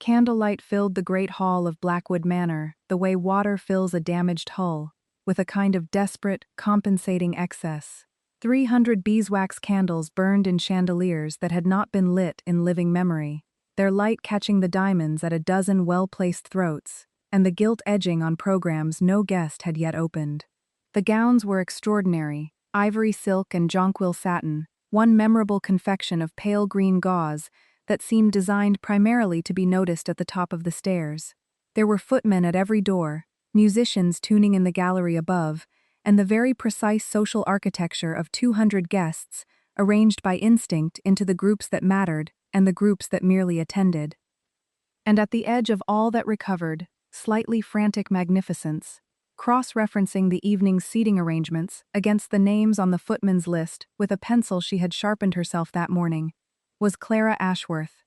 Candlelight filled the great hall of Blackwood Manor, the way water fills a damaged hull, with a kind of desperate, compensating excess. 300 beeswax candles burned in chandeliers that had not been lit in living memory, their light catching the diamonds at a dozen well-placed throats, and the gilt edging on programs no guest had yet opened. The gowns were extraordinary, ivory silk and jonquil satin, one memorable confection of pale green gauze that seemed designed primarily to be noticed at the top of the stairs. There were footmen at every door, musicians tuning in the gallery above, and the very precise social architecture of 200 guests, arranged by instinct into the groups that mattered and the groups that merely attended. And at the edge of all that recovered, slightly frantic magnificence, cross-referencing the evening's seating arrangements against the names on the footman's list with a pencil she had sharpened herself that morning, was Clara Ashworth.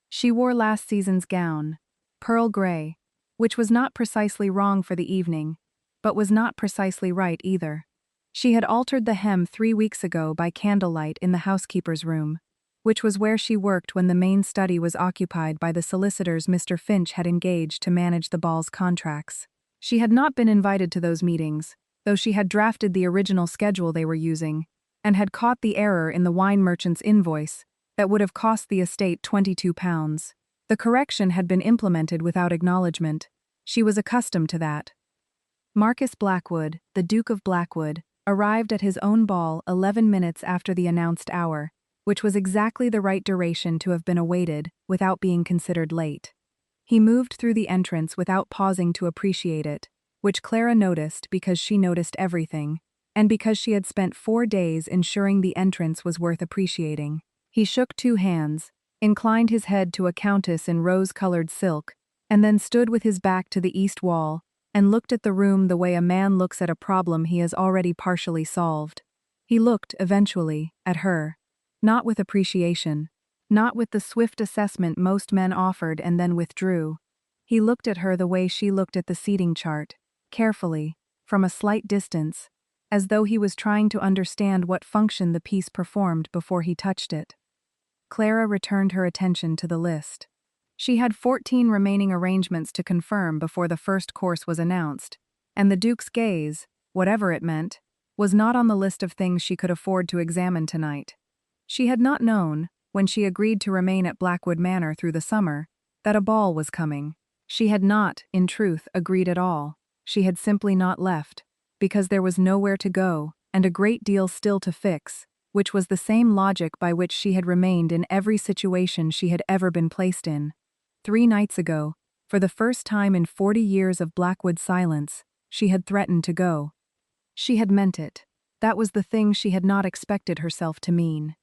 She wore last season's gown, pearl gray, which was not precisely wrong for the evening, but was not precisely right either. She had altered the hem 3 weeks ago by candlelight in the housekeeper's room, which was where she worked when the main study was occupied by the solicitors Mr. Finch had engaged to manage the ball's contracts. She had not been invited to those meetings, though she had drafted the original schedule they were using, and had caught the error in the wine merchant's invoice that would have cost the estate £22. The correction had been implemented without acknowledgement. She was accustomed to that. Marcus Blackwood, the Duke of Blackwood, arrived at his own ball 11 minutes after the announced hour, which was exactly the right duration to have been awaited without being considered late. He moved through the entrance without pausing to appreciate it, which Clara noticed because she noticed everything, and because she had spent 4 days ensuring the entrance was worth appreciating. He shook 2 hands, inclined his head to a countess in rose-colored silk, and then stood with his back to the east wall and looked at the room the way a man looks at a problem he has already partially solved. He looked, eventually, at her. Not with appreciation, not with the swift assessment most men offered and then withdrew. He looked at her the way she looked at the seating chart, carefully, from a slight distance, as though he was trying to understand what function the piece performed before he touched it. Clara returned her attention to the list. She had 14 remaining arrangements to confirm before the first course was announced, and the Duke's gaze, whatever it meant, was not on the list of things she could afford to examine tonight. She had not known, when she agreed to remain at Blackwood Manor through the summer, that a ball was coming. She had not, in truth, agreed at all. She had simply not left, because there was nowhere to go and a great deal still to fix, which was the same logic by which she had remained in every situation she had ever been placed in. 3 nights ago, for the first time in 40 years of Blackwood silence, she had threatened to go. She had meant it. That was the thing she had not expected herself to mean.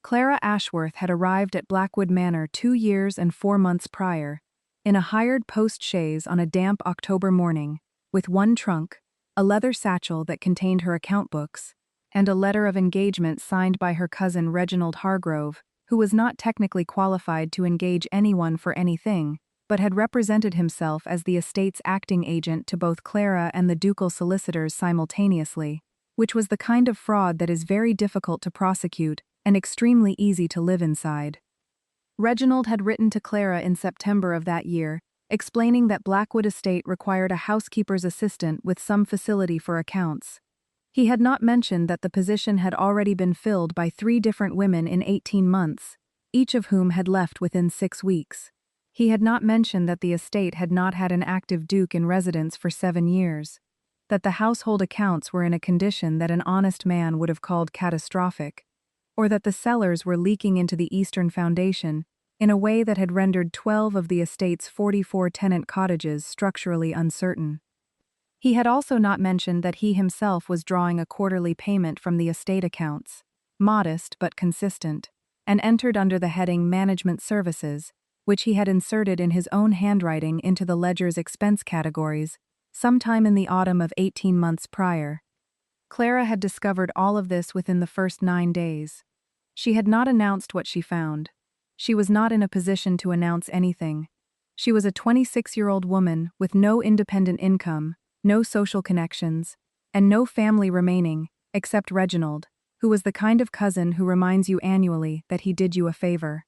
Clara Ashworth had arrived at Blackwood Manor 2 years and 4 months prior, in a hired post-chaise on a damp October morning, with 1 trunk, a leather satchel that contained her account books, and a letter of engagement signed by her cousin Reginald Hargrove, who was not technically qualified to engage anyone for anything, but had represented himself as the estate's acting agent to both Clara and the ducal solicitors simultaneously, which was the kind of fraud that is very difficult to prosecute and extremely easy to live inside. Reginald had written to Clara in September of that year, explaining that Blackwood Estate required a housekeeper's assistant with some facility for accounts. He had not mentioned that the position had already been filled by 3 different women in 18 months, each of whom had left within 6 weeks. He had not mentioned that the estate had not had an active duke in residence for 7 years, that the household accounts were in a condition that an honest man would have called catastrophic, or that the cellars were leaking into the Eastern Foundation in a way that had rendered 12 of the estate's 44 tenant cottages structurally uncertain. He had also not mentioned that he himself was drawing a quarterly payment from the estate accounts, modest but consistent, and entered under the heading Management Services, which he had inserted in his own handwriting into the ledger's expense categories, sometime in the autumn of 18 months prior. Clara had discovered all of this within the first 9 days. She had not announced what she found. She was not in a position to announce anything. She was a 26-year-old woman with no independent income, no social connections, and no family remaining, except Reginald, who was the kind of cousin who reminds you annually that he did you a favor.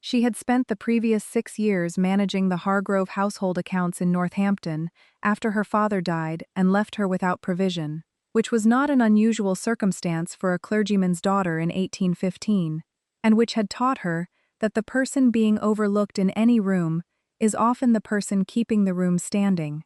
She had spent the previous 6 years managing the Hargrove household accounts in Northampton after her father died and left her without provision, which was not an unusual circumstance for a clergyman's daughter in 1815, and which had taught her that the person being overlooked in any room is often the person keeping the room standing.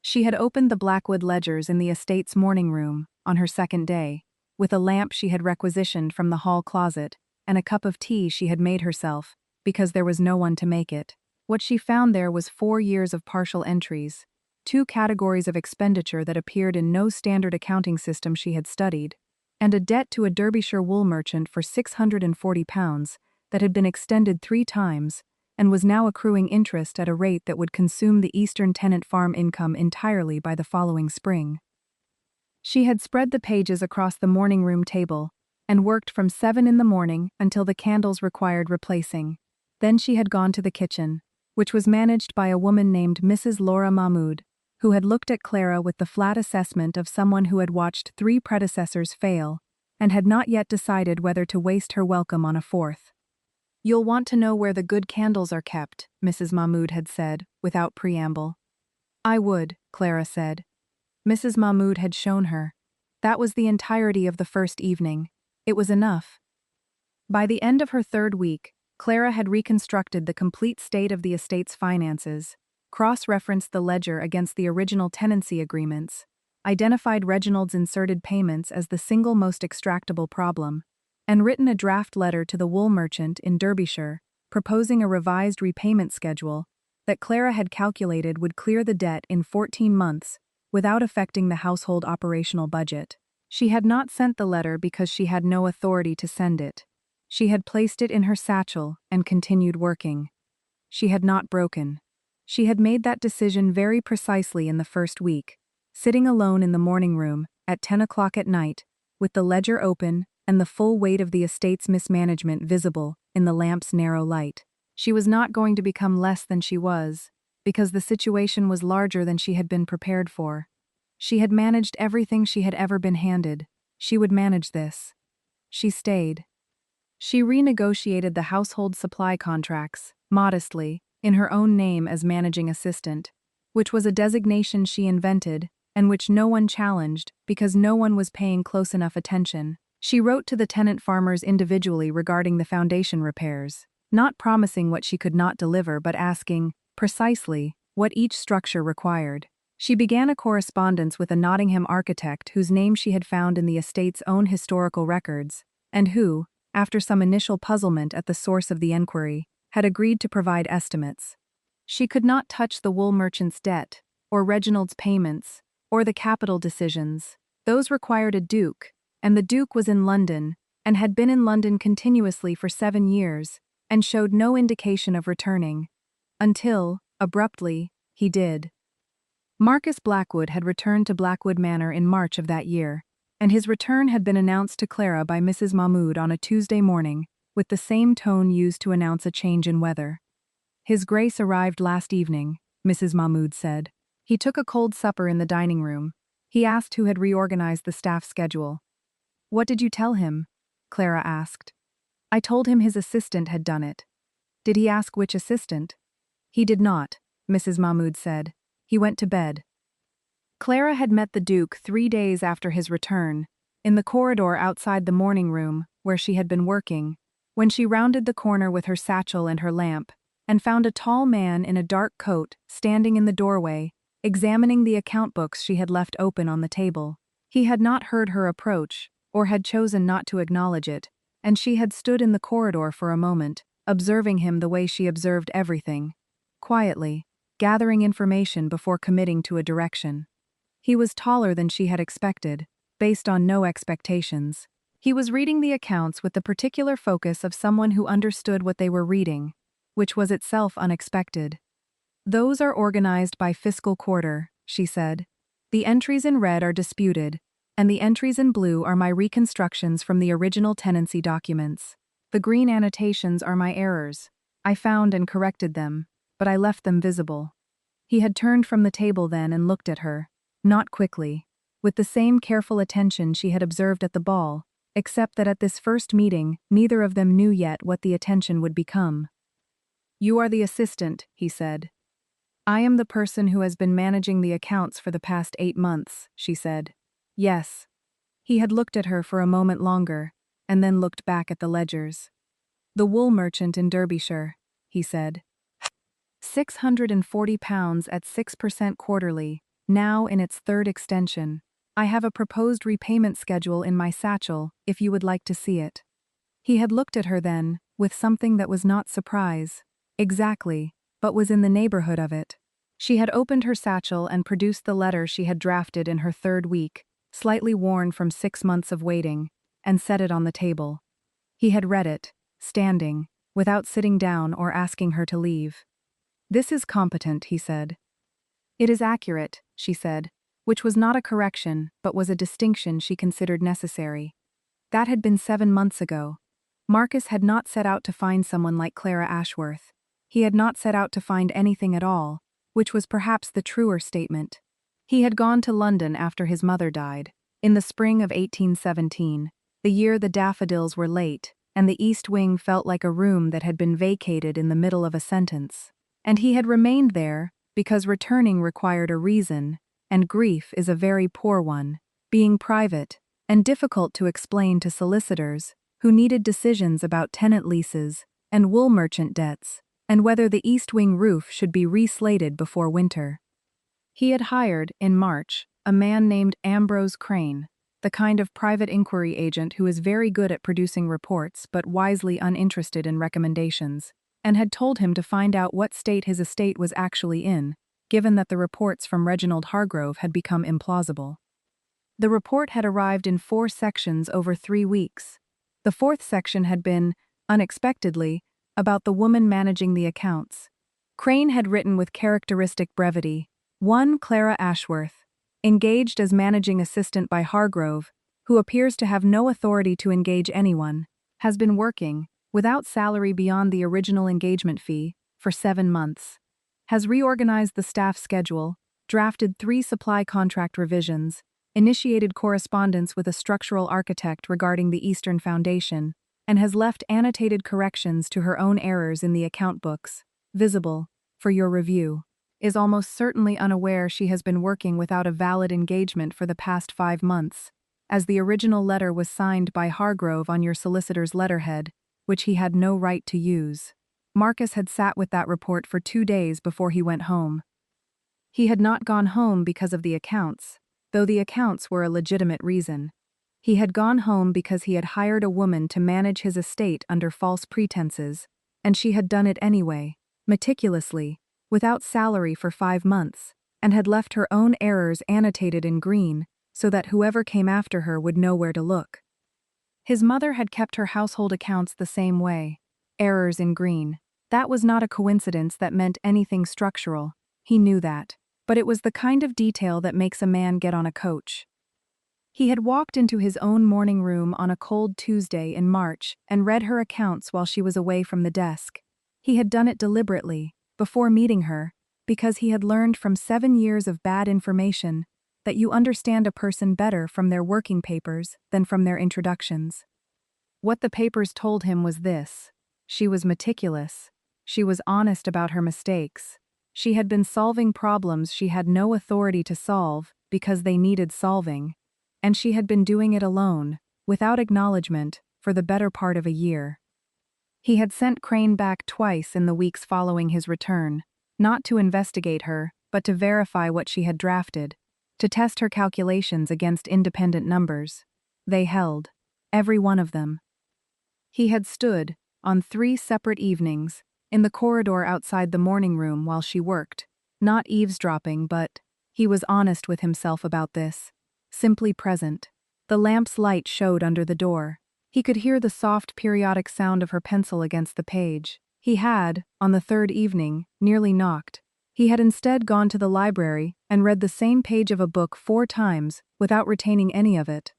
She had opened the Blackwood ledgers in the estate's morning room, on her second day, with a lamp she had requisitioned from the hall closet, and a cup of tea she had made herself, because there was no one to make it. What she found there was 4 years of partial entries, 2 categories of expenditure that appeared in no standard accounting system she had studied, and a debt to a Derbyshire wool merchant for £640 that had been extended 3 times, and was now accruing interest at a rate that would consume the Eastern tenant farm income entirely by the following spring. She had spread the pages across the morning room table, and worked from 7 in the morning until the candles required replacing. Then she had gone to the kitchen, which was managed by a woman named Mrs. Laura Mahmood, who had looked at Clara with the flat assessment of someone who had watched 3 predecessors fail, and had not yet decided whether to waste her welcome on a 4th. "You'll want to know where the good candles are kept," Mrs. Mahmood had said, without preamble. "I would," Clara said. Mrs. Mahmood had shown her. That was the entirety of the first evening. It was enough. By the end of her 3rd week, Clara had reconstructed the complete state of the estate's finances, cross-referenced the ledger against the original tenancy agreements, identified Reginald's inserted payments as the single most extractable problem, and written a draft letter to the wool merchant in Derbyshire, proposing a revised repayment schedule that Clara had calculated would clear the debt in 14 months without affecting the household operational budget. She had not sent the letter because she had no authority to send it. She had placed it in her satchel and continued working. She had not broken. She had made that decision very precisely in the first week, sitting alone in the morning room at 10 o'clock at night, with the ledger open and the full weight of the estate's mismanagement visible in the lamp's narrow light. She was not going to become less than she was, because the situation was larger than she had been prepared for. She had managed everything she had ever been handed. She would manage this. She stayed. She renegotiated the household supply contracts, modestly, in her own name as managing assistant, which was a designation she invented and which no one challenged because no one was paying close enough attention. She wrote to the tenant farmers individually regarding the foundation repairs, not promising what she could not deliver but asking, precisely, what each structure required. She began a correspondence with a Nottingham architect whose name she had found in the estate's own historical records, and who, after some initial puzzlement at the source of the enquiry, had agreed to provide estimates. She could not touch the wool merchant's debt, or Reginald's payments, or the capital decisions. Those required a duke, and the duke was in London, and had been in London continuously for 7 years, and showed no indication of returning. Until, abruptly, he did. Marcus Blackwood had returned to Blackwood Manor in March of that year, and his return had been announced to Clara by Mrs. Mahmood on a Tuesday morning, with the same tone used to announce a change in weather. "His Grace arrived last evening," Mrs. Mahmood said. "He took a cold supper in the dining room. He asked who had reorganized the staff schedule." "What did you tell him?" Clara asked. "I told him his assistant had done it." "Did he ask which assistant?" "He did not," Mrs. Mahmood said. "He went to bed." Clara had met the Duke 3 days after his return, in the corridor outside the morning room, where she had been working, when she rounded the corner with her satchel and her lamp, and found a tall man in a dark coat standing in the doorway, examining the account books she had left open on the table. He had not heard her approach, or had chosen not to acknowledge it, and she had stood in the corridor for a moment, observing him the way she observed everything, quietly, gathering information before committing to a direction. He was taller than she had expected, based on no expectations. He was reading the accounts with the particular focus of someone who understood what they were reading, which was itself unexpected. "Those are organized by fiscal quarter," she said. "The entries in red are disputed, and the entries in blue are my reconstructions from the original tenancy documents. The green annotations are my errors. I found and corrected them, but I left them visible." He had turned from the table then and looked at her, not quickly, with the same careful attention she had observed at the ball, except that at this first meeting neither of them knew yet what the attention would become. "You are the assistant," he said. "I am the person who has been managing the accounts for the past 8 months," she said. "Yes." He had looked at her for a moment longer, and then looked back at the ledgers. "The wool merchant in Derbyshire," he said. £640 at 6% quarterly, now in its third extension. I have a proposed repayment schedule in my satchel, if you would like to see it. He had looked at her then, with something that was not surprise. Exactly, but was in the neighborhood of it. She had opened her satchel and produced the letter she had drafted in her 3rd week, slightly worn from 6 months of waiting, and set it on the table. He had read it, standing, without sitting down or asking her to leave. "This is competent," he said. "It is accurate," she said, which was not a correction but was a distinction she considered necessary. That had been 7 months ago. Marcus had not set out to find someone like Clara Ashworth. He had not set out to find anything at all, which was perhaps the truer statement. He had gone to London after his mother died, in the spring of 1817, the year the daffodils were late, and the East Wing felt like a room that had been vacated in the middle of a sentence. And he had remained there because returning required a reason, and grief is a very poor one, being private, and difficult to explain to solicitors, who needed decisions about tenant leases and wool merchant debts, and whether the East Wing roof should be reslated before winter. He had hired, in March, a man named Ambrose Crane, the kind of private inquiry agent who is very good at producing reports but wisely uninterested in recommendations, and had told him to find out what state his estate was actually in, given that the reports from Reginald Hargrove had become implausible. The report had arrived in 4 sections over 3 weeks. The 4th section had been, unexpectedly, about the woman managing the accounts. Crane had written with characteristic brevity, "One Clara Ashworth, engaged as managing assistant by Hargrove, who appears to have no authority to engage anyone, has been working, without salary beyond the original engagement fee, for 7 months. Has reorganized the staff schedule, drafted 3 supply contract revisions, initiated correspondence with a structural architect regarding the Eastern Foundation, and has left annotated corrections to her own errors in the account books, visible, for your review. Is almost certainly unaware she has been working without a valid engagement for the past 5 months, as the original letter was signed by Hargrove on your solicitor's letterhead, which he had no right to use. Marcus had sat with that report for 2 days before he went home. He had not gone home because of the accounts, though the accounts were a legitimate reason. He had gone home because he had hired a woman to manage his estate under false pretenses, and she had done it anyway, meticulously, without salary for 5 months, and had left her own errors annotated in green, so that whoever came after her would know where to look. His mother had kept her household accounts the same way, errors in green. That was not a coincidence that meant anything structural, he knew that, but it was the kind of detail that makes a man get on a coach. He had walked into his own morning room on a cold Tuesday in March and read her accounts while she was away from the desk. He had done it deliberately, before meeting her, because he had learned from 7 years of bad information that you understand a person better from their working papers than from their introductions. What the papers told him was this: she was meticulous, she was honest about her mistakes, she had been solving problems she had no authority to solve because they needed solving, and she had been doing it alone, without acknowledgement, for the better part of a year. He had sent Crane back twice in the weeks following his return, not to investigate her, but to verify what she had drafted, to test her calculations against independent numbers. They held, every one of them. He had stood, on 3 separate evenings, in the corridor outside the morning room while she worked, not eavesdropping but, he was honest with himself about this, simply present. The lamp's light showed under the door. He could hear the soft periodic sound of her pencil against the page. He had, on the 3rd evening, nearly knocked. He had instead gone to the library and read the same page of a book 4 times without retaining any of it.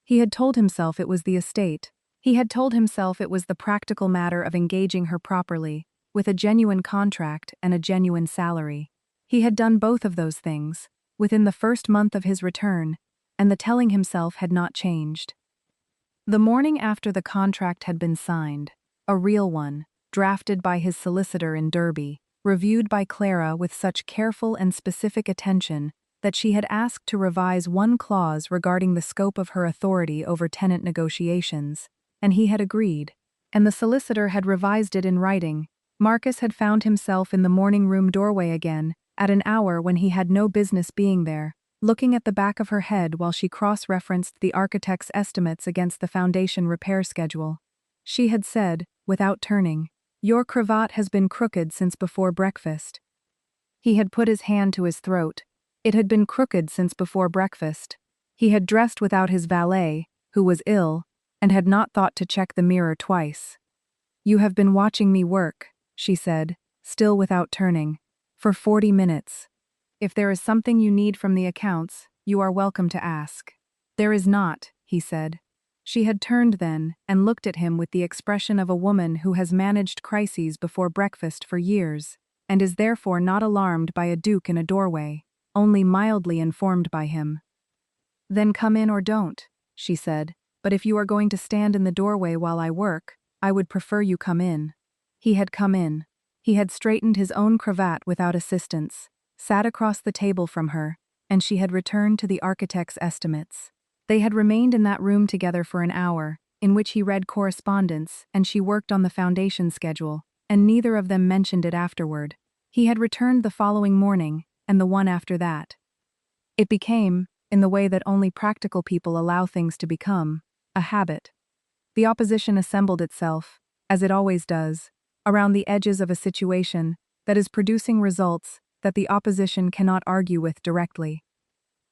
He had told himself it was the estate. He had told himself it was the practical matter of engaging her properly, with a genuine contract and a genuine salary. He had done both of those things, within the first month of his return, and the telling himself had not changed. The morning after the contract had been signed, a real one, drafted by his solicitor in Derby, reviewed by Clara with such careful and specific attention that she had asked to revise one clause regarding the scope of her authority over tenant negotiations, and he had agreed, and the solicitor had revised it in writing. Marcus had found himself in the morning room doorway again, at an hour when he had no business being there, looking at the back of her head while she cross-referenced the architect's estimates against the foundation repair schedule. She had said, without turning, "Your cravat has been crooked since before breakfast." He had put his hand to his throat. It had been crooked since before breakfast. He had dressed without his valet, who was ill, and had not thought to check the mirror twice. "You have been watching me work," she said, still without turning, "for 40 minutes. If there is something you need from the accounts, you are welcome to ask." "There is not," he said. She had turned then and looked at him with the expression of a woman who has managed crises before breakfast for years, and is therefore not alarmed by a duke in a doorway, only mildly informed by him. "Then come in or don't," she said, "but if you are going to stand in the doorway while I work, I would prefer you come in." He had come in. He had straightened his own cravat without assistance, sat across the table from her, and she had returned to the architect's estimates. They had remained in that room together for an hour, in which he read correspondence and she worked on the foundation schedule, and neither of them mentioned it afterward. He had returned the following morning, and the one after that. It became, in the way that only practical people allow things to become, a habit. The opposition assembled itself, as it always does, around the edges of a situation that is producing results that the opposition cannot argue with directly.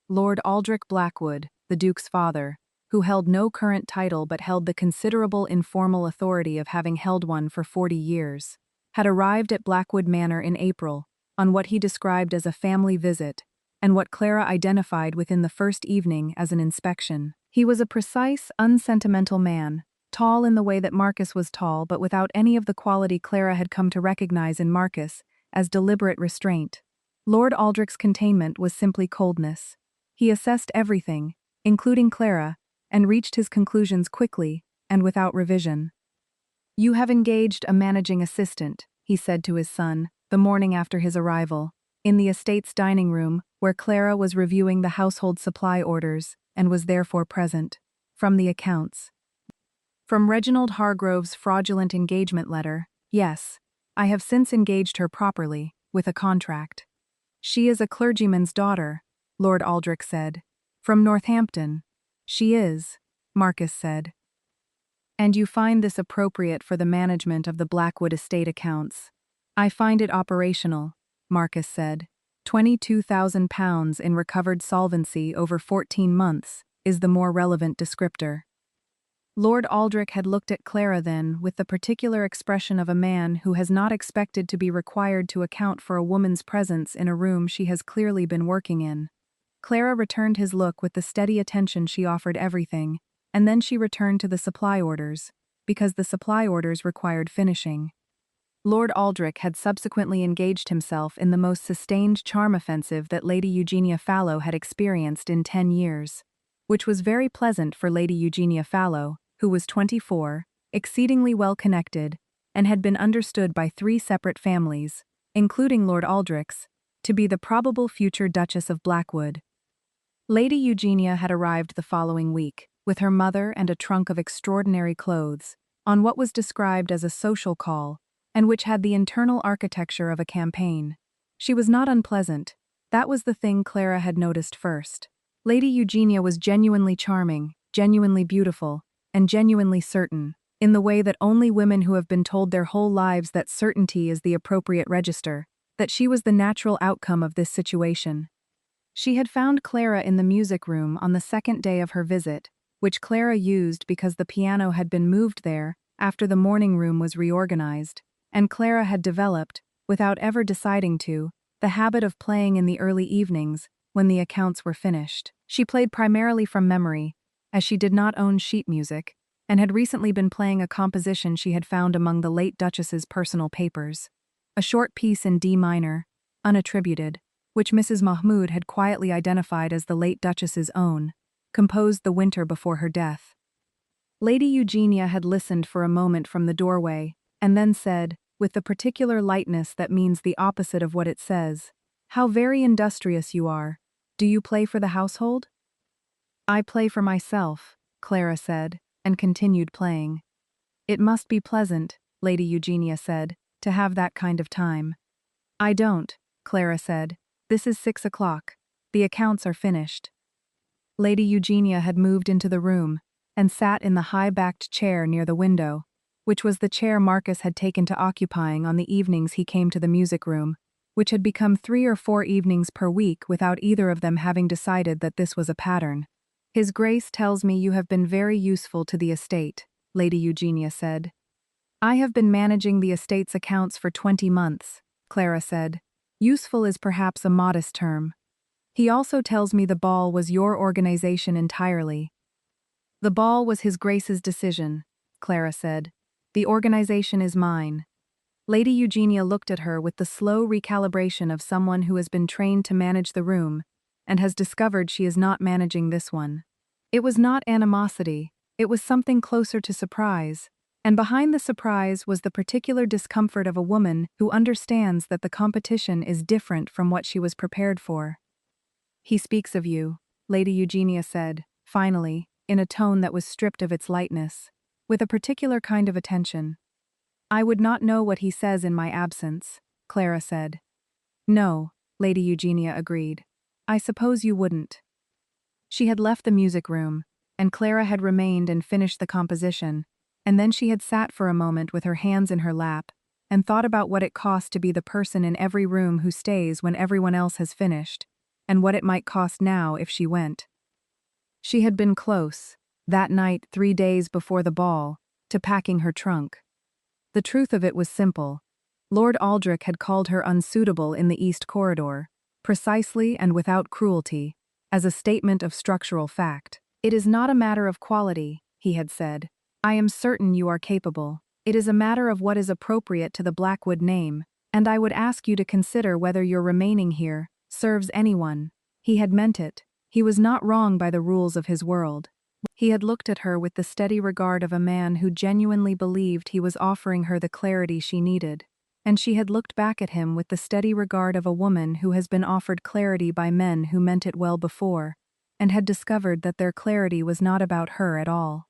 Lord Aldrich Blackwood, the Duke's father, who held no current title but held the considerable informal authority of having held one for 40 years, had arrived at Blackwood Manor in April, on what he described as a family visit, and what Clara identified within the first evening as an inspection. He was a precise, unsentimental man, tall in the way that Marcus was tall but without any of the quality Clara had come to recognize in Marcus as deliberate restraint. Lord Aldrich's containment was simply coldness. He assessed everything, including Clara, and reached his conclusions quickly and without revision. "You have engaged a managing assistant," he said to his son, the morning after his arrival, in the estate's dining room where Clara was reviewing the household supply orders and was therefore present. From the accounts. "From Reginald Hargrove's fraudulent engagement letter, yes, I have since engaged her properly, with a contract." "She is a clergyman's daughter," Lord Aldrich said. "From Northampton." "She is," Marcus said. "And you find this appropriate for the management of the Blackwood estate accounts?" "I find it operational," Marcus said. £22,000 in recovered solvency over 14 months is the more relevant descriptor. Lord Aldrich had looked at Clara then with the particular expression of a man who has not expected to be required to account for a woman's presence in a room she has clearly been working in. Clara returned his look with the steady attention she offered everything, and then she returned to the supply orders, because the supply orders required finishing. Lord Aldrich had subsequently engaged himself in the most sustained charm offensive that Lady Eugenia Fallow had experienced in 10 years, which was very pleasant for Lady Eugenia Fallow, who was 24, exceedingly well connected, and had been understood by 3 separate families, including Lord Aldrich's, to be the probable future Duchess of Blackwood. Lady Eugenia had arrived the following week, with her mother and a trunk of extraordinary clothes, on what was described as a social call, and which had the internal architecture of a campaign. She was not unpleasant. That was the thing Clara had noticed first. Lady Eugenia was genuinely charming, genuinely beautiful, and genuinely certain, in the way that only women who have been told their whole lives that certainty is the appropriate register, that she was the natural outcome of this situation. She had found Clara in the music room on the second day of her visit, which Clara used because the piano had been moved there after the morning room was reorganized, and Clara had developed, without ever deciding to, the habit of playing in the early evenings when the accounts were finished. She played primarily from memory, as she did not own sheet music, and had recently been playing a composition she had found among the late Duchess's personal papers. A short piece in D minor, unattributed, which Mrs. Mahmoud had quietly identified as the late Duchess's own, composed the winter before her death. Lady Eugenia had listened for a moment from the doorway, and then said, with the particular lightness that means the opposite of what it says, "How very industrious you are. Do you play for the household?" "I play for myself," Clara said, and continued playing. "It must be pleasant," Lady Eugenia said, "to have that kind of time." "I don't," Clara said. "This is 6 o'clock. The accounts are finished." Lady Eugenia had moved into the room and sat in the high-backed chair near the window, which was the chair Marcus had taken to occupying on the evenings he came to the music room, which had become 3 or 4 evenings per week without either of them having decided that this was a pattern. "His Grace tells me you have been very useful to the estate," Lady Eugenia said. "I have been managing the estate's accounts for 20 months, Clara said. "Useful is perhaps a modest term. He also tells me the ball was your organization entirely." "The ball was His Grace's decision," Clara said. "The organization is mine." Lady Eugenia looked at her with the slow recalibration of someone who has been trained to manage the room and has discovered she is not managing this one. It was not animosity, it was something closer to surprise, and behind the surprise was the particular discomfort of a woman who understands that the competition is different from what she was prepared for. "He speaks of you," Lady Eugenia said, finally, in a tone that was stripped of its lightness, with a particular kind of attention. "I would not know what he says in my absence," Clara said. "No," Lady Eugenia agreed. "I suppose you wouldn't." She had left the music room, and Clara had remained and finished the composition, and then she had sat for a moment with her hands in her lap, and thought about what it cost to be the person in every room who stays when everyone else has finished, and what it might cost now if she went. She had been close, that night 3 days before the ball, to packing her trunk. The truth of it was simple. Lord Aldrich had called her unsuitable in the East Corridor, precisely and without cruelty, as a statement of structural fact. "It is not a matter of quality," he had said. "I am certain you are capable. It is a matter of what is appropriate to the Blackwood name, and I would ask you to consider whether your remaining here serves anyone." He had meant it. He was not wrong by the rules of his world. He had looked at her with the steady regard of a man who genuinely believed he was offering her the clarity she needed, and she had looked back at him with the steady regard of a woman who has been offered clarity by men who meant it well before, and had discovered that their clarity was not about her at all.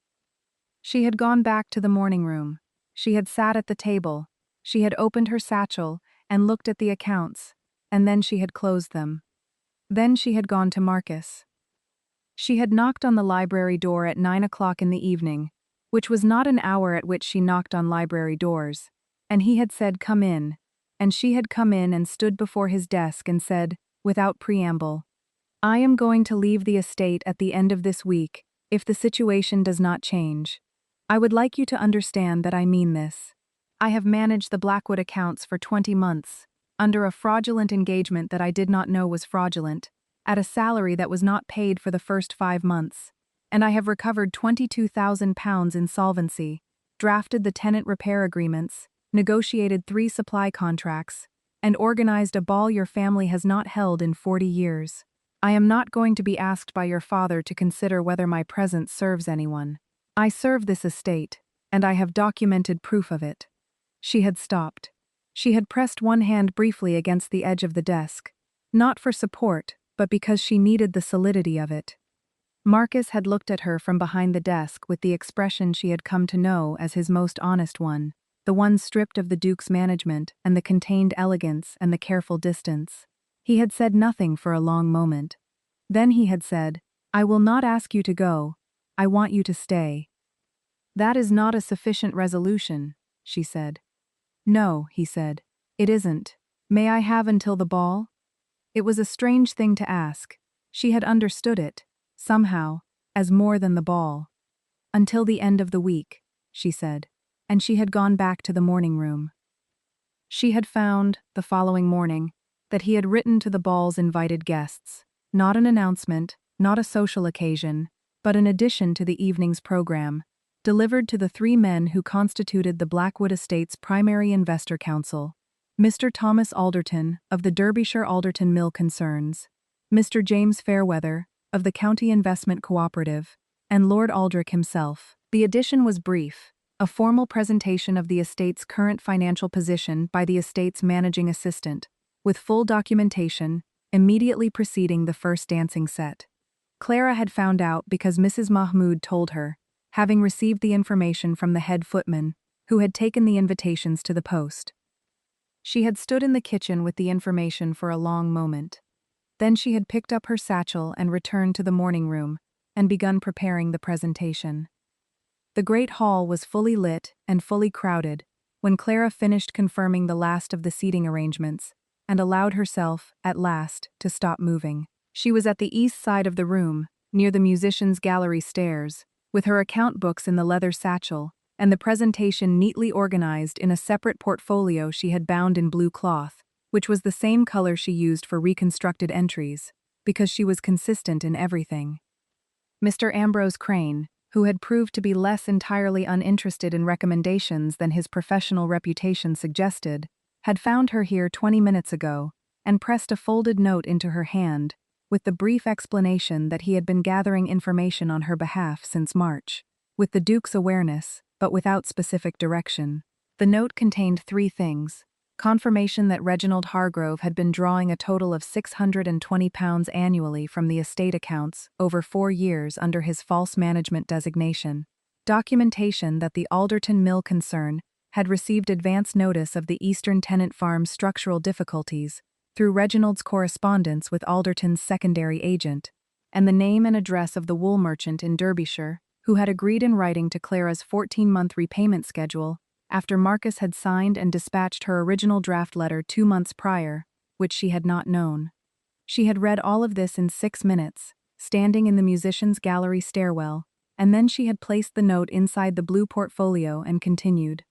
She had gone back to the morning room. She had sat at the table. She had opened her satchel and looked at the accounts, and then she had closed them. Then she had gone to Marcus. She had knocked on the library door at 9 o'clock in the evening, which was not an hour at which she knocked on library doors, and he had said, "Come in," and she had come in and stood before his desk and said, without preamble, "I am going to leave the estate at the end of this week, if the situation does not change. I would like you to understand that I mean this. I have managed the Blackwood accounts for 20 months, under a fraudulent engagement that I did not know was fraudulent, at a salary that was not paid for the first 5 months, and I have recovered £22,000 in solvency, drafted the tenant repair agreements, negotiated 3 supply contracts, and organized a ball your family has not held in 40 years. I am not going to be asked by your father to consider whether my presence serves anyone. I serve this estate, and I have documented proof of it." She had stopped. She had pressed one hand briefly against the edge of the desk, not for support, but because she needed the solidity of it. Marcus had looked at her from behind the desk with the expression she had come to know as his most honest one, the one stripped of the Duke's management and the contained elegance and the careful distance. He had said nothing for a long moment. Then he had said, "I will not ask you to go. I want you to stay." "That is not a sufficient resolution," she said. "No," he said, "it isn't. May I have until the ball?" It was a strange thing to ask. She had understood it, somehow, as more than the ball. "Until the end of the week," she said, and she had gone back to the morning room. She had found, the following morning, that he had written to the ball's invited guests, not an announcement, not a social occasion, but an addition to the evening's program, delivered to the 3 men who constituted the Blackwood Estate's primary investor council: Mr. Thomas Alderton, of the Derbyshire Alderton Mill Concerns, Mr. James Fairweather, of the County Investment Cooperative, and Lord Aldrich himself. The addition was brief, a formal presentation of the estate's current financial position by the estate's managing assistant, with full documentation, immediately preceding the first dancing set. Clara had found out because Mrs. Mahmoud told her, having received the information from the head footman, who had taken the invitations to the post. She had stood in the kitchen with the information for a long moment. Then she had picked up her satchel and returned to the morning room, and begun preparing the presentation. The great hall was fully lit and fully crowded when Clara finished confirming the last of the seating arrangements, and allowed herself, at last, to stop moving. She was at the east side of the room, near the musicians' gallery stairs, with her account books in the leather satchel, and the presentation neatly organized in a separate portfolio she had bound in blue cloth, which was the same color she used for reconstructed entries, because she was consistent in everything. Mr. Ambrose Crane, who had proved to be less entirely uninterested in recommendations than his professional reputation suggested, had found her here 20 minutes ago, and pressed a folded note into her hand, with the brief explanation that he had been gathering information on her behalf since March, with the Duke's awareness, but without specific direction. The note contained 3 things: confirmation that Reginald Hargrove had been drawing a total of £620 annually from the estate accounts over 4 years under his false management designation, documentation that the Alderton Mill concern had received advance notice of the Eastern Tenant Farm's structural difficulties through Reginald's correspondence with Alderton's secondary agent, and the name and address of the wool merchant in Derbyshire, who had agreed in writing to Clara's 14-month repayment schedule after Marcus had signed and dispatched her original draft letter 2 months prior, which she had not known. She had read all of this in 6 minutes, standing in the musicians' gallery stairwell, and then she had placed the note inside the blue portfolio and continued.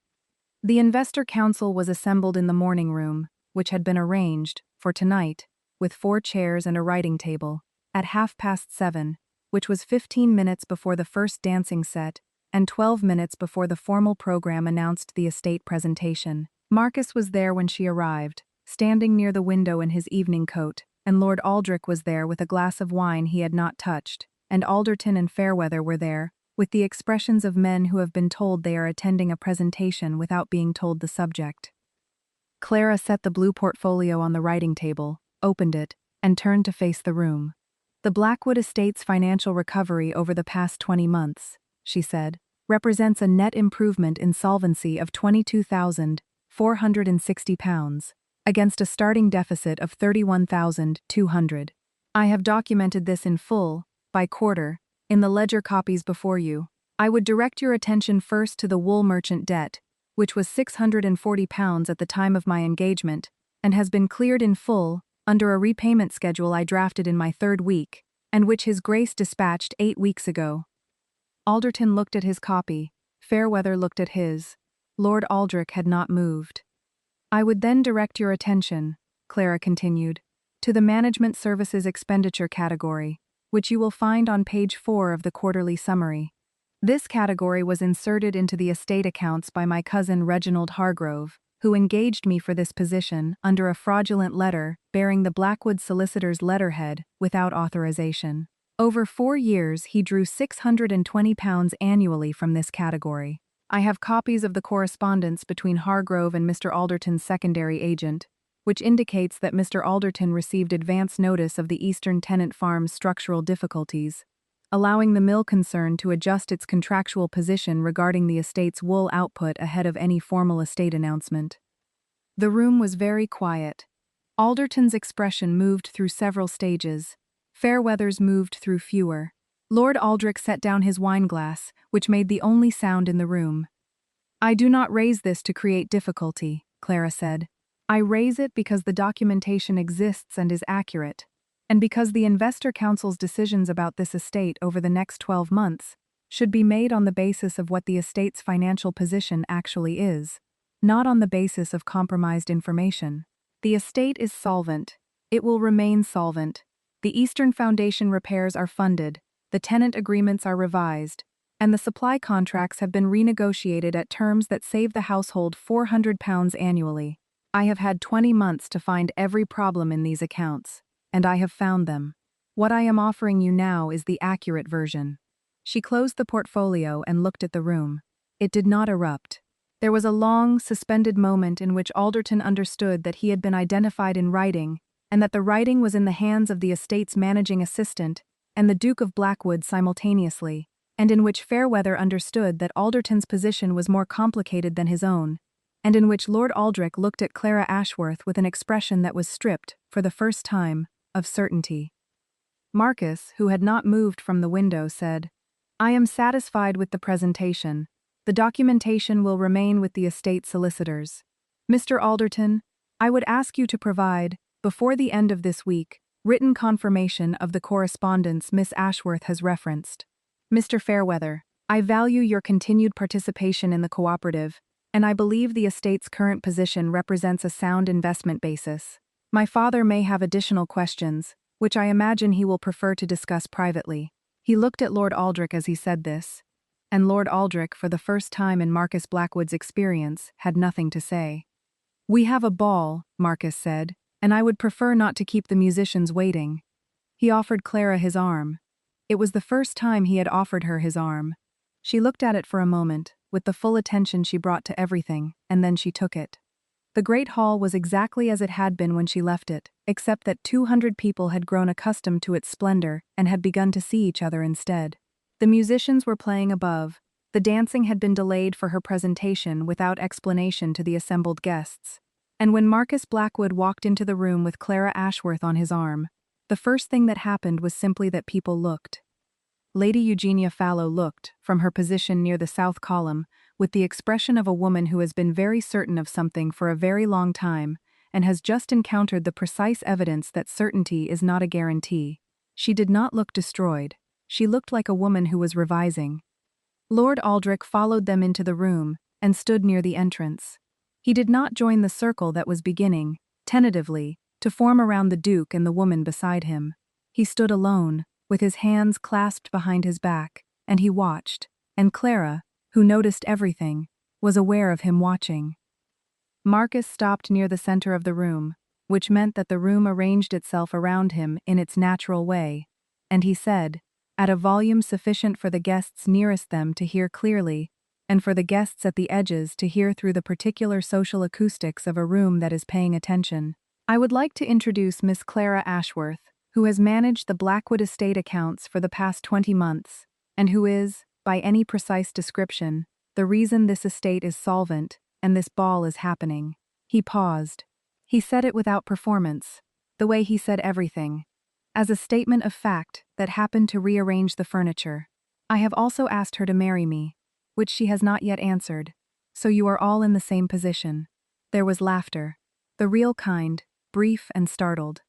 The investor council was assembled in the morning room, which had been arranged, for tonight, with 4 chairs and a writing table, at 7:30, which was 15 minutes before the first dancing set, and 12 minutes before the formal program announced the estate presentation. Marcus was there when she arrived, standing near the window in his evening coat, and Lord Aldrich was there with a glass of wine he had not touched, and Alderton and Fairweather were there, with the expressions of men who have been told they are attending a presentation without being told the subject. Clara set the blue portfolio on the writing table, opened it, and turned to face the room. The Blackwood estate's financial recovery over the past 20 months, she said, represents a net improvement in solvency of £22,460, against a starting deficit of £31,200. I have documented this in full, by quarter, in the ledger copies before you. I would direct your attention first to the wool merchant debt, which was £640 at the time of my engagement, and has been cleared in full, under a repayment schedule I drafted in my 3rd week, and which His Grace dispatched 8 weeks ago. Alderton looked at his copy, Fairweather looked at his. Lord Aldrich had not moved. I would then direct your attention, Clara continued, to the Management Services Expenditure category, which you will find on page 4 of the quarterly summary. This category was inserted into the estate accounts by my cousin Reginald Hargrove, who engaged me for this position under a fraudulent letter bearing the Blackwood solicitor's letterhead without authorization. Over 4 years he drew £620 annually from this category. I have copies of the correspondence between Hargrove and Mr. Alderton's secondary agent, which indicates that Mr. Alderton received advance notice of the Eastern Tenant Farm's structural difficulties, allowing the mill concern to adjust its contractual position regarding the estate's wool output ahead of any formal estate announcement. The room was very quiet. Alderton's expression moved through several stages. Fairweather's moved through fewer. Lord Aldrich set down his wineglass, which made the only sound in the room. I do not raise this to create difficulty, Clara said. I raise it because the documentation exists and is accurate, and because the Investor Council's decisions about this estate over the next 12 months should be made on the basis of what the estate's financial position actually is, not on the basis of compromised information. The estate is solvent. It will remain solvent. The Eastern Foundation repairs are funded, the tenant agreements are revised, and the supply contracts have been renegotiated at terms that save the household £400 annually. I have had 20 months to find every problem in these accounts, and I have found them. What I am offering you now is the accurate version. She closed the portfolio and looked at the room. It did not erupt. There was a long, suspended moment in which Alderton understood that he had been identified in writing, and that the writing was in the hands of the estate's managing assistant and the Duke of Blackwood simultaneously, and in which Fairweather understood that Alderton's position was more complicated than his own, and in which Lord Aldrich looked at Clara Ashworth with an expression that was stripped, for the first time, of certainty. Marcus, who had not moved from the window, said, "I am satisfied with the presentation. The documentation will remain with the estate solicitors. Mr. Alderton, I would ask you to provide, before the end of this week, written confirmation of the correspondence Miss Ashworth has referenced. Mr. Fairweather, I value your continued participation in the cooperative, and I believe the estate's current position represents a sound investment basis. My father may have additional questions, which I imagine he will prefer to discuss privately." He looked at Lord Aldrich as he said this, and Lord Aldrich, for the first time in Marcus Blackwood's experience, had nothing to say. "We have a ball," Marcus said, "and I would prefer not to keep the musicians waiting." He offered Clara his arm. It was the first time he had offered her his arm. She looked at it for a moment, with the full attention she brought to everything, and then she took it. The great hall was exactly as it had been when she left it, except that 200 people had grown accustomed to its splendor and had begun to see each other instead. The musicians were playing above. The dancing had been delayed for her presentation without explanation to the assembled guests. And when Marcus Blackwood walked into the room with Clara Ashworth on his arm, the first thing that happened was simply that people looked. Lady Eugenia Fallow looked, from her position near the south column, with the expression of a woman who has been very certain of something for a very long time, and has just encountered the precise evidence that certainty is not a guarantee. She did not look destroyed. She looked like a woman who was revising. Lord Aldrich followed them into the room, and stood near the entrance. He did not join the circle that was beginning, tentatively, to form around the Duke and the woman beside him. He stood alone, with his hands clasped behind his back, and he watched, and Clara, who noticed everything, was aware of him watching. Marcus stopped near the center of the room, which meant that the room arranged itself around him in its natural way, and he said, at a volume sufficient for the guests nearest them to hear clearly, and for the guests at the edges to hear through the particular social acoustics of a room that is paying attention, "I would like to introduce Miss Clara Ashworth, who has managed the Blackwood estate accounts for the past 20 months, and who is, by any precise description, the reason this estate is solvent and this ball is happening." He paused. He said it without performance, the way he said everything, as a statement of fact that happened to rearrange the furniture. "I have also asked her to marry me, which she has not yet answered, so you are all in the same position." There was laughter, the real kind, brief and startled.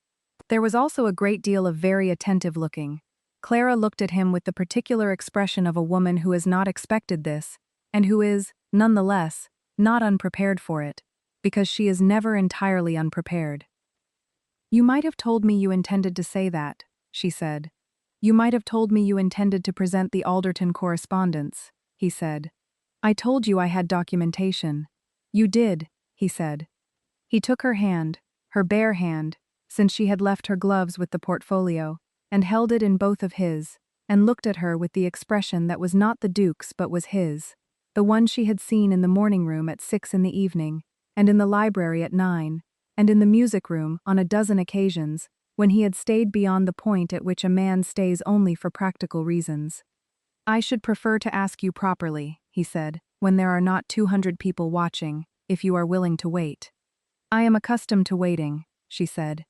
There was also a great deal of very attentive looking. Clara looked at him with the particular expression of a woman who has not expected this, and who is, nonetheless, not unprepared for it, because she is never entirely unprepared. "You might have told me you intended to say that," she said. "You might have told me you intended to present the Alderton correspondence," he said. "I told you I had documentation." "You did," he said. He took her hand, her bare hand, since she had left her gloves with the portfolio, and held it in both of his, and looked at her with the expression that was not the Duke's but was his, the one she had seen in the morning room at 6 in the evening, and in the library at 9, and in the music room on a dozen occasions, when he had stayed beyond the point at which a man stays only for practical reasons. "I should prefer to ask you properly," he said, "when there are not 200 people watching, if you are willing to wait." "I am accustomed to waiting," she said.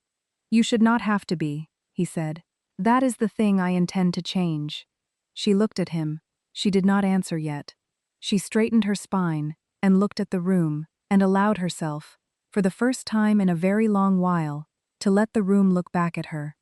"You should not have to be," he said. "That is the thing I intend to change." She looked at him. She did not answer yet. She straightened her spine, and looked at the room, and allowed herself, for the first time in a very long while, to let the room look back at her.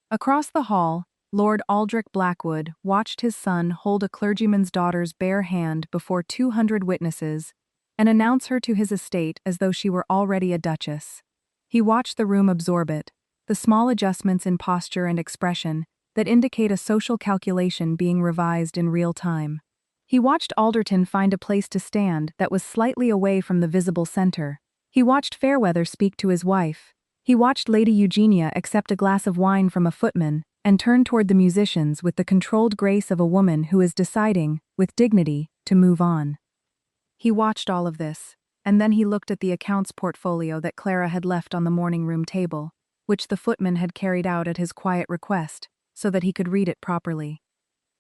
Across the hall, Lord Aldrich Blackwood watched his son hold a clergyman's daughter's bare hand before 200 witnesses, and announce her to his estate as though she were already a duchess. He watched the room absorb it, the small adjustments in posture and expression that indicate a social calculation being revised in real time. He watched Alderton find a place to stand that was slightly away from the visible center. He watched Fairweather speak to his wife. He watched Lady Eugenia accept a glass of wine from a footman and turn toward the musicians with the controlled grace of a woman who is deciding, with dignity, to move on. He watched all of this, and then he looked at the accounts portfolio that Clara had left on the morning room table, which the footman had carried out at his quiet request, so that he could read it properly.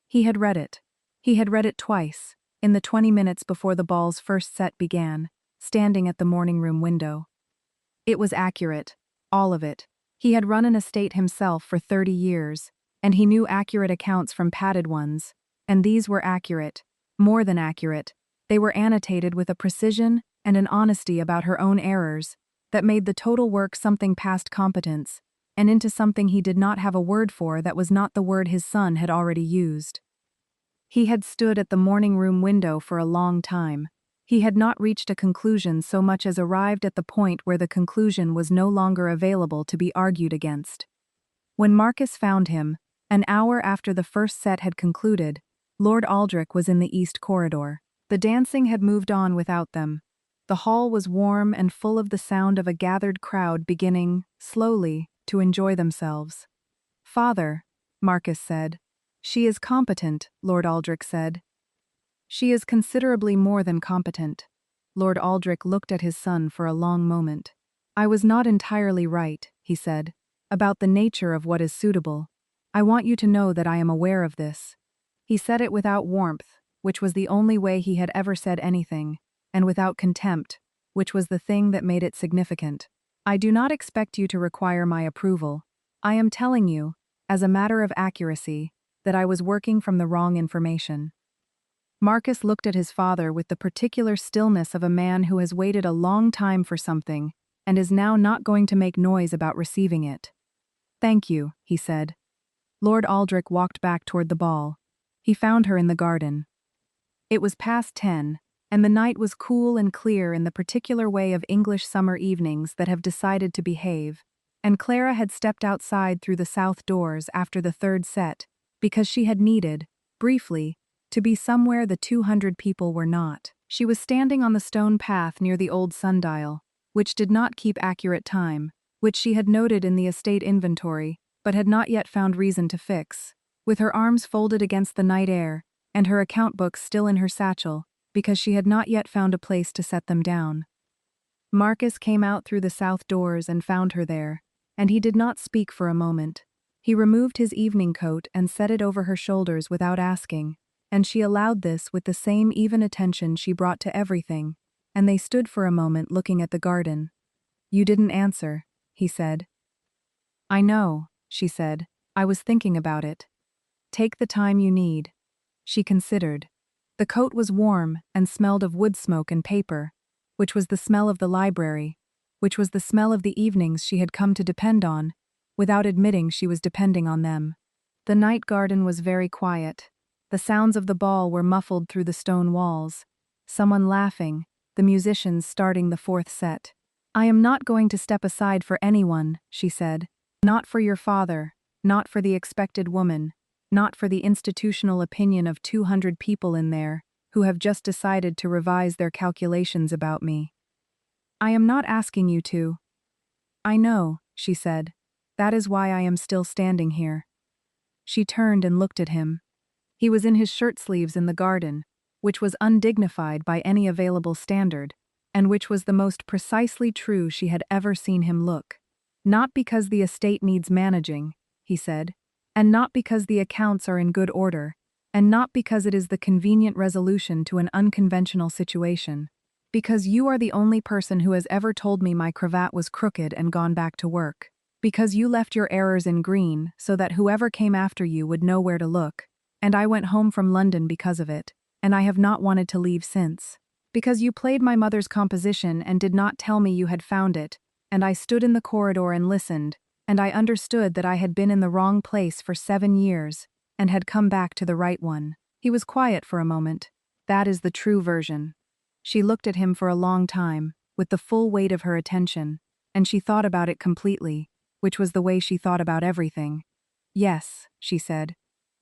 He had read it. He had read it twice, in the 20 minutes before the ball's first set began, standing at the morning room window. It was accurate, all of it. He had run an estate himself for 30 years, and he knew accurate accounts from padded ones, and these were accurate, more than accurate. They were annotated with a precision and an honesty about her own errors that made the total work something past competence, and into something he did not have a word for that was not the word his son had already used. He had stood at the morning room window for a long time. He had not reached a conclusion so much as arrived at the point where the conclusion was no longer available to be argued against. When Marcus found him, an hour after the first set had concluded, Lord Aldrich was in the east corridor. The dancing had moved on without them. The hall was warm and full of the sound of a gathered crowd beginning, slowly, to enjoy themselves. "Father," Marcus said. "She is competent," Lord Aldrich said. "She is considerably more than competent." Lord Aldrich looked at his son for a long moment. "I was not entirely right," he said, "about the nature of what is suitable. I want you to know that I am aware of this." He said it without warmth, which was the only way he had ever said anything, and without contempt, which was the thing that made it significant. "I do not expect you to require my approval. I am telling you, as a matter of accuracy, that I was working from the wrong information." Marcus looked at his father with the particular stillness of a man who has waited a long time for something and is now not going to make noise about receiving it. "Thank you," he said. Lord Aldrich walked back toward the ball. He found her in the garden. It was past 10, and the night was cool and clear in the particular way of English summer evenings that have decided to behave, and Clara had stepped outside through the south doors after the third set, because she had needed, briefly, to be somewhere the 200 people were not. She was standing on the stone path near the old sundial, which did not keep accurate time, which she had noted in the estate inventory, but had not yet found reason to fix, with her arms folded against the night air, and her account books still in her satchel, because she had not yet found a place to set them down. Marcus came out through the south doors and found her there, and he did not speak for a moment. He removed his evening coat and set it over her shoulders without asking, and she allowed this with the same even attention she brought to everything, and they stood for a moment looking at the garden. "You didn't answer," he said. "I know," she said. "I was thinking about it." "Take the time you need." She considered. The coat was warm and smelled of wood smoke and paper, which was the smell of the library, which was the smell of the evenings she had come to depend on, without admitting she was depending on them. The night garden was very quiet. The sounds of the ball were muffled through the stone walls. Someone laughing, the musicians starting the fourth set. "I am not going to step aside for anyone," she said. "Not for your father, not for the expected woman, not for the institutional opinion of 200 people in there who have just decided to revise their calculations about me. I am not asking you to." "I know," she said. "That is why I am still standing here." She turned and looked at him. He was in his shirt sleeves in the garden, which was undignified by any available standard, and which was the most precisely true she had ever seen him look. "Not because the estate needs managing," he said, "and not because the accounts are in good order, and not because it is the convenient resolution to an unconventional situation. Because you are the only person who has ever told me my cravat was crooked and gone back to work. Because you left your errors in green so that whoever came after you would know where to look, and I went home from London because of it, and I have not wanted to leave since. Because you played my mother's composition and did not tell me you had found it, and I stood in the corridor and listened, and I understood that I had been in the wrong place for 7 years, and had come back to the right one." He was quiet for a moment. "That is the true version." She looked at him for a long time, with the full weight of her attention, and she thought about it completely, which was the way she thought about everything. "Yes," she said.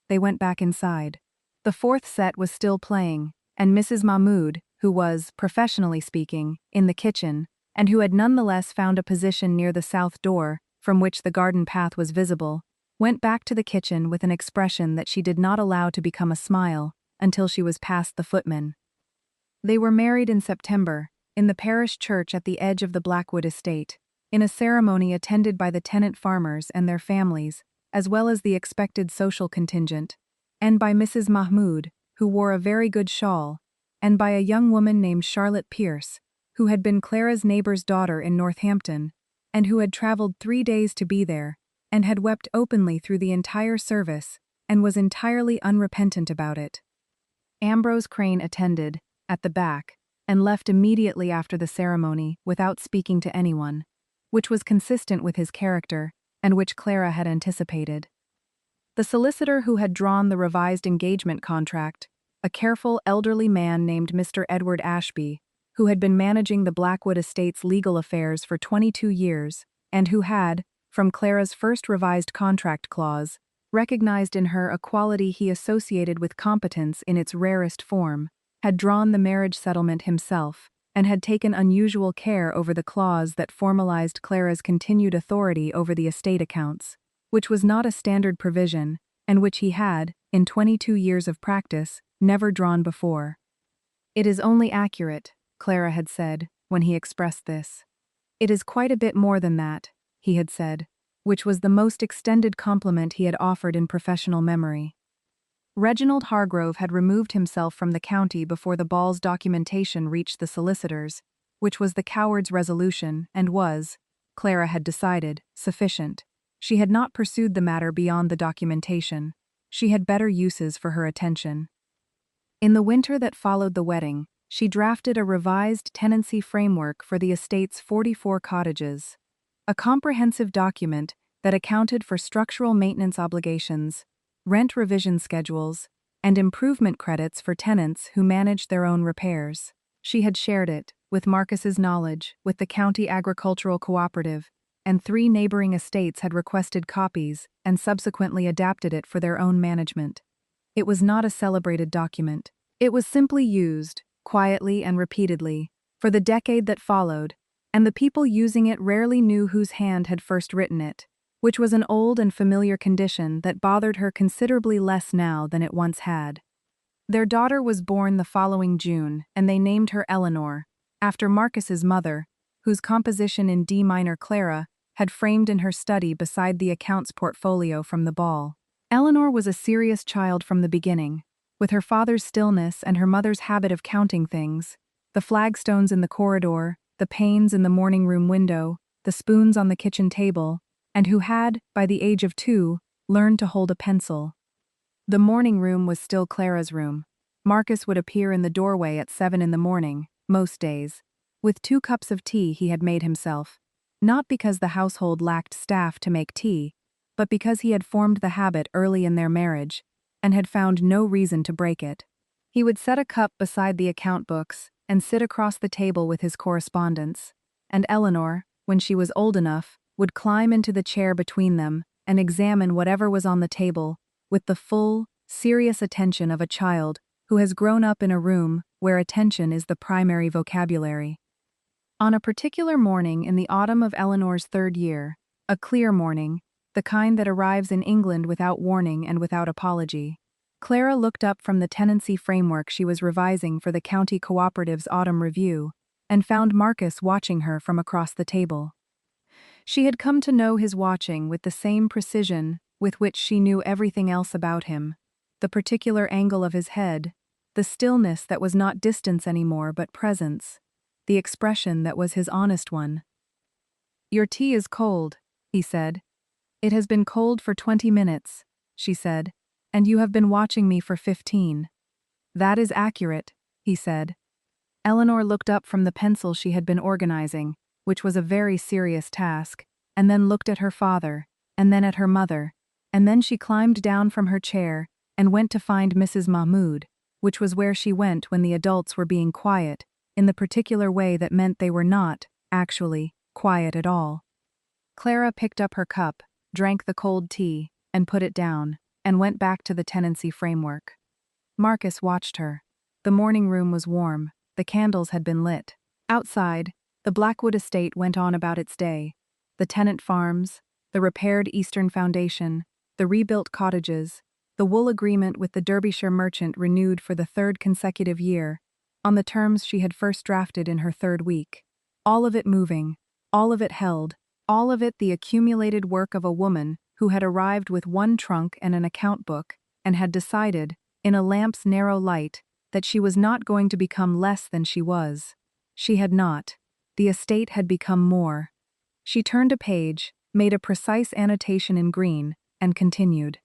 They went back inside. The fourth set was still playing, and Mrs. Mahmood, who was, professionally speaking, in the kitchen, and who had nonetheless found a position near the south door, from which the garden path was visible, went back to the kitchen with an expression that she did not allow to become a smile, until she was past the footman. They were married in September, in the parish church at the edge of the Blackwood estate, in a ceremony attended by the tenant farmers and their families, as well as the expected social contingent, and by Mrs. Mahmood, who wore a very good shawl, and by a young woman named Charlotte Pierce, who had been Clara's neighbor's daughter in Northampton, and who had traveled 3 days to be there, and had wept openly through the entire service, and was entirely unrepentant about it. Ambrose Crane attended, at the back, and left immediately after the ceremony without speaking to anyone, which was consistent with his character, and which Clara had anticipated. The solicitor who had drawn the revised engagement contract, a careful elderly man named Mr. Edward Ashby, who had been managing the Blackwood estate's legal affairs for 22 years, and who had, from Clara's first revised contract clause, recognized in her a quality he associated with competence in its rarest form, had drawn the marriage settlement himself, and had taken unusual care over the clause that formalized Clara's continued authority over the estate accounts, which was not a standard provision, and which he had, in 22 years of practice, never drawn before. "It is only accurate," Clara had said, when he expressed this. "It is quite a bit more than that," he had said, which was the most extended compliment he had offered in professional memory. Reginald Hargrove had removed himself from the county before the ball's documentation reached the solicitors, which was the coward's resolution and was, Clara had decided, sufficient. She had not pursued the matter beyond the documentation. She had better uses for her attention. In the winter that followed the wedding, she drafted a revised tenancy framework for the estate's 44 cottages, a comprehensive document that accounted for structural maintenance obligations, rent revision schedules, and improvement credits for tenants who managed their own repairs. She had shared it, with Marcus's knowledge, with the county agricultural cooperative, and 3 neighboring estates had requested copies and subsequently adapted it for their own management. It was not a celebrated document. It was simply used, quietly and repeatedly, for the decade that followed, and the people using it rarely knew whose hand had first written it, which was an old and familiar condition that bothered her considerably less now than it once had. Their daughter was born the following June, and they named her Eleanor, after Marcus's mother, whose composition in D minor Clara had framed in her study beside the accounts portfolio from the ball. Eleanor was a serious child from the beginning, with her father's stillness and her mother's habit of counting things, the flagstones in the corridor, the panes in the morning room window, the spoons on the kitchen table, and who had, by the age of 2, learned to hold a pencil. The morning room was still Clara's room. Marcus would appear in the doorway at 7 in the morning, most days, with 2 cups of tea he had made himself, not because the household lacked staff to make tea, but because he had formed the habit early in their marriage, and had found no reason to break it. He would set a cup beside the account books and sit across the table with his correspondence, and Eleanor, when she was old enough, would climb into the chair between them and examine whatever was on the table with the full, serious attention of a child who has grown up in a room where attention is the primary vocabulary. On a particular morning in the autumn of Eleanor's 3rd year, a clear morning, the kind that arrives in England without warning and without apology, Clara looked up from the tenancy framework she was revising for the county cooperative's autumn review and found Marcus watching her from across the table. She had come to know his watching with the same precision with which she knew everything else about him, the particular angle of his head, the stillness that was not distance anymore but presence, the expression that was his honest one. "Your tea is cold," he said. "It has been cold for 20 minutes, she said, "and you have been watching me for 15. "That is accurate," he said. Eleanor looked up from the pencil she had been organizing, which was a very serious task, and then looked at her father, and then at her mother, and then she climbed down from her chair and went to find Mrs. Mahmood, which was where she went when the adults were being quiet, in the particular way that meant they were not, actually, quiet at all. Clara picked up her cup, drank the cold tea, and put it down, and went back to the tenancy framework. Marcus watched her. The morning room was warm, the candles had been lit. Outside, the Blackwood estate went on about its day. The tenant farms, the repaired eastern foundation, the rebuilt cottages, The wool agreement with the Derbyshire merchant renewed for the third consecutive year, on the terms she had first drafted in her third week. All of it moving, all of it held, all of it the accumulated work of a woman who had arrived with one trunk and an account book, and had decided, in a lamp's narrow light, that she was not going to become less than she was. She had not. The estate had become more. She turned a page, made a precise annotation in green, and continued.